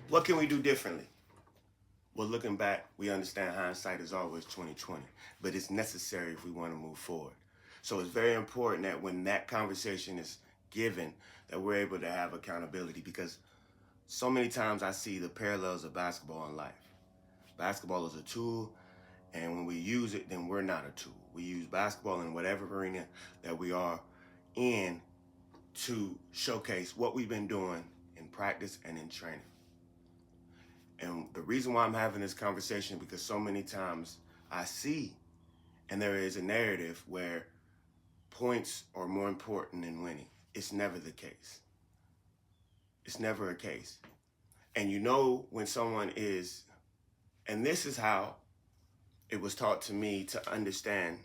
What can we do differently? Well, looking back, we understand hindsight is always 2020, but it's necessary if we want to move forward. So it's very important that when that conversation is given, that we're able to have accountability because so many times I see the parallels of basketball in life. Basketball is a tool, and when we use it, then we're not a tool. We use basketball in whatever arena that we are in to showcase what we've been doing in practice and in training. And the reason why I'm having this conversation because so many times I see, and there is a narrative where points are more important than winning. It's never the case. It's never a case. And you know when someone is, and this is how it was taught to me to understand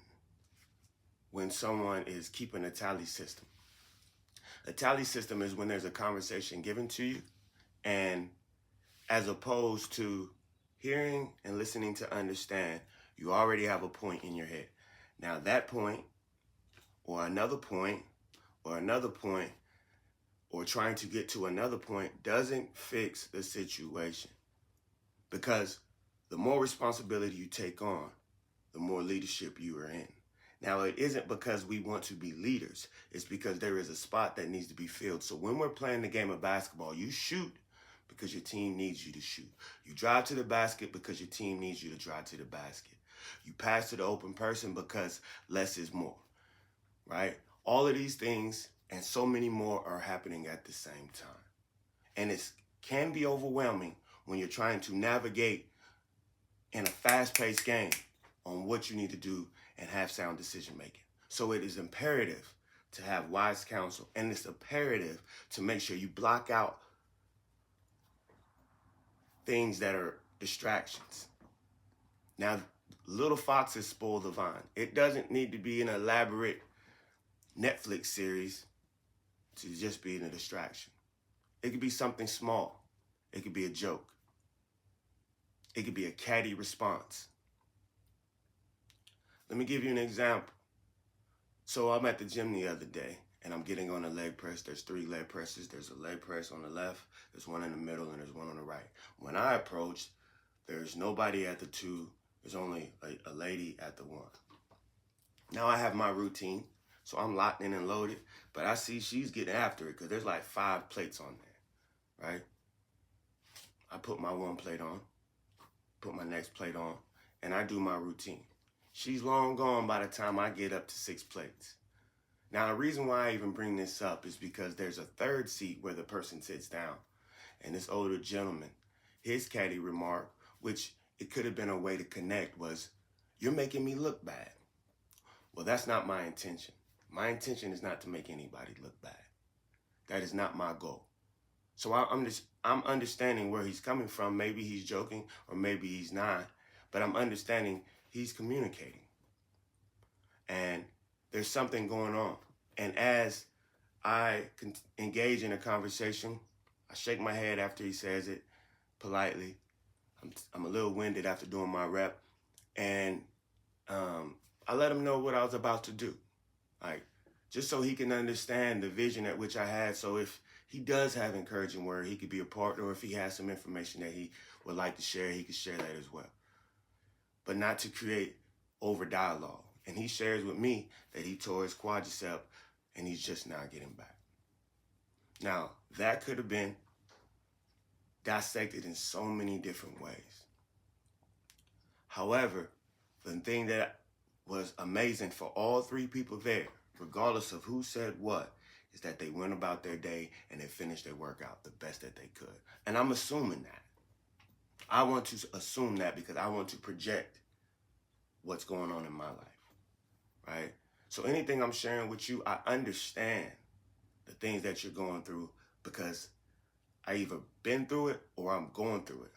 when someone is keeping a tally system. A tally system is when there's a conversation given to you, and as opposed to hearing and listening to understand, you already have a point in your head. Now that point, or another point, or another point, or trying to get to another point doesn't fix the situation. Because the more responsibility you take on, the more leadership you are in. Now, it isn't because we want to be leaders. It's because there is a spot that needs to be filled. So when we're playing the game of basketball, you shoot because your team needs you to shoot. You drive to the basket because your team needs you to drive to the basket. You pass to the open person because less is more, right? All of these things and so many more are happening at the same time. And it can be overwhelming when you're trying to navigate in a fast-paced game on what you need to do and have sound decision making. So it is imperative to have wise counsel, and it's imperative to make sure you block out things that are distractions. Now, little foxes spoil the vine. It doesn't need to be an elaborate Netflix series to just be a distraction. It could be something small. It could be a joke. It could be a catty response. Let me give you an example. So I'm at the gym the other day, and I'm getting on a leg press. There's 3 leg presses. There's a leg press on the left, there's one in the middle, and there's one on the right. When I approached, there's nobody at the 2. There's only a lady at the 1. Now I have my routine, so I'm locked in and loaded, but I see she's getting after it because there's like 5 plates on there, right? I put my 1 plate on, put my next plate on, and I do my routine. She's long gone by the time I get up to 6 plates. Now, the reason why I even bring this up is because there's a third seat where the person sits down. And this older gentleman, his catty remark, which it could have been a way to connect, was, "You're making me look bad." Well, that's not my intention. My intention is not to make anybody look bad. That is not my goal. So I'm understanding where he's coming from. Maybe he's joking or maybe he's not, but I'm understanding he's communicating. And there's something going on. And as I engage in a conversation, I shake my head after he says it politely. I'm a little winded after doing my rep. And I let him know what I was about to do. Like, just so he can understand the vision at which I had. So if he does have encouraging word, he could be a partner, or if he has some information that he would like to share, he could share that as well. But not to create over dialogue. And he shares with me that he tore his quadricep and he's just now getting back. Now, that could have been dissected in so many different ways. However, the thing that was amazing for all 3 people there, regardless of who said what, is that they went about their day and they finished their workout the best that they could. And I'm assuming that. I want to assume that because I want to project what's going on in my life, right? So anything I'm sharing with you, I understand the things that you're going through because I either been through it or I'm going through it.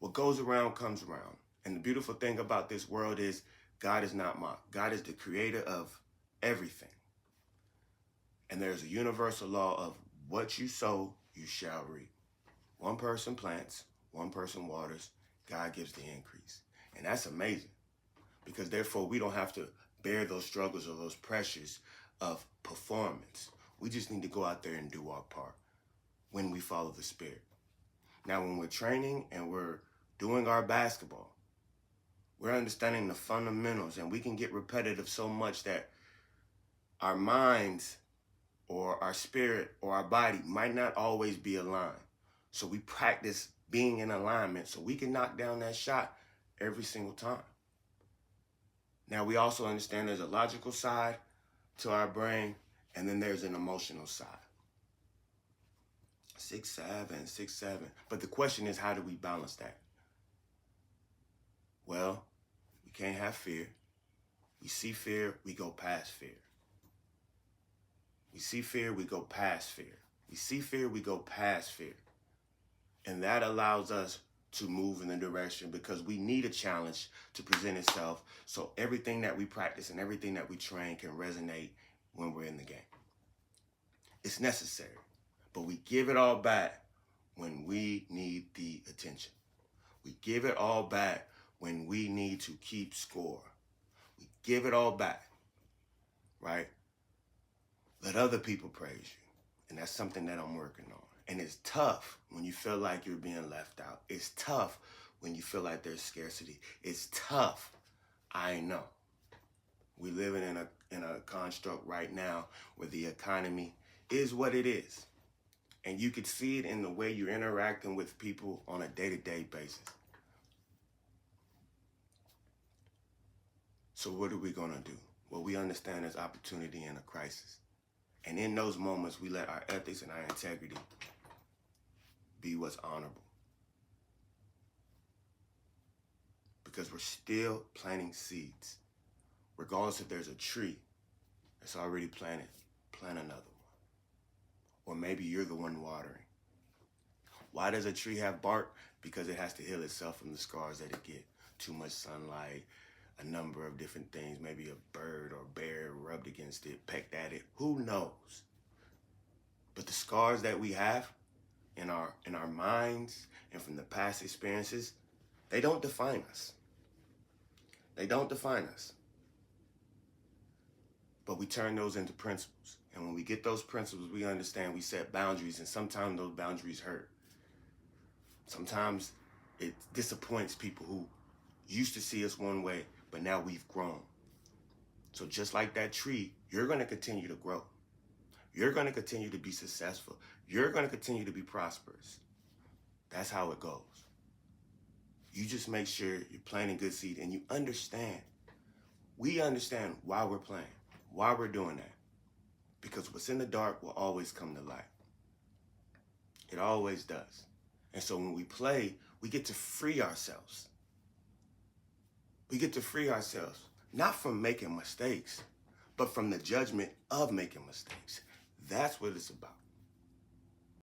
What goes around comes around. And the beautiful thing about this world is God is not mocked. God is the creator of everything. And there's a universal law of what you sow, you shall reap. One person plants, one person waters, God gives the increase. And that's amazing because therefore we don't have to bear those struggles or those pressures of performance. We just need to go out there and do our part when we follow the Spirit. Now, when we're training and we're doing our basketball, we're understanding the fundamentals, and we can get repetitive so much that our minds or our spirit or our body might not always be aligned. So we practice being in alignment so we can knock down that shot every single time. Now, we also understand there's a logical side to our brain, and then there's an emotional side. 6'7", 6'7". But the question is, how do we balance that? Well, we can't have fear. We see fear, we go past fear. We see fear, we go past fear. We see fear, we go past fear. And that allows us to move in the direction, because we need a challenge to present itself so everything that we practice and everything that we train can resonate when we're in the game. It's necessary, but we give it all back when we need the attention. We give it all back when we need to keep score. We give it all back, right? Let other people praise you. And that's something that I'm working on. And it's tough when you feel like you're being left out. It's tough when you feel like there's scarcity. It's tough. I know. We're living in a construct right now where the economy is what it is. And you could see it in the way you're interacting with people on a day-to-day basis. So what are we going to do? Well, we understand there's opportunity in a crisis. And in those moments, we let our ethics and our integrity be what's honorable. Because we're still planting seeds. Regardless if there's a tree that's already planted, plant another one. Or maybe you're the one watering. Why does a tree have bark? Because it has to heal itself from the scars that it gets. Too much sunlight, a number of different things, maybe a bird or bear rubbed against it, pecked at it, who knows? But the scars that we have in our minds and from the past experiences, they don't define us. They don't define us. But we turn those into principles. And when we get those principles, we understand we set boundaries, and sometimes those boundaries hurt. Sometimes it disappoints people who used to see us one way, but now we've grown. So just like that tree, you're going to continue to grow. You're going to continue to be successful. You're going to continue to be prosperous. That's how it goes. You just make sure you're planting good seed and you understand. We understand why we're playing, why we're doing that. Because what's in the dark will always come to light. It always does. And so when we play, we get to free ourselves. We get to free ourselves, not from making mistakes, but from the judgment of making mistakes. That's what it's about.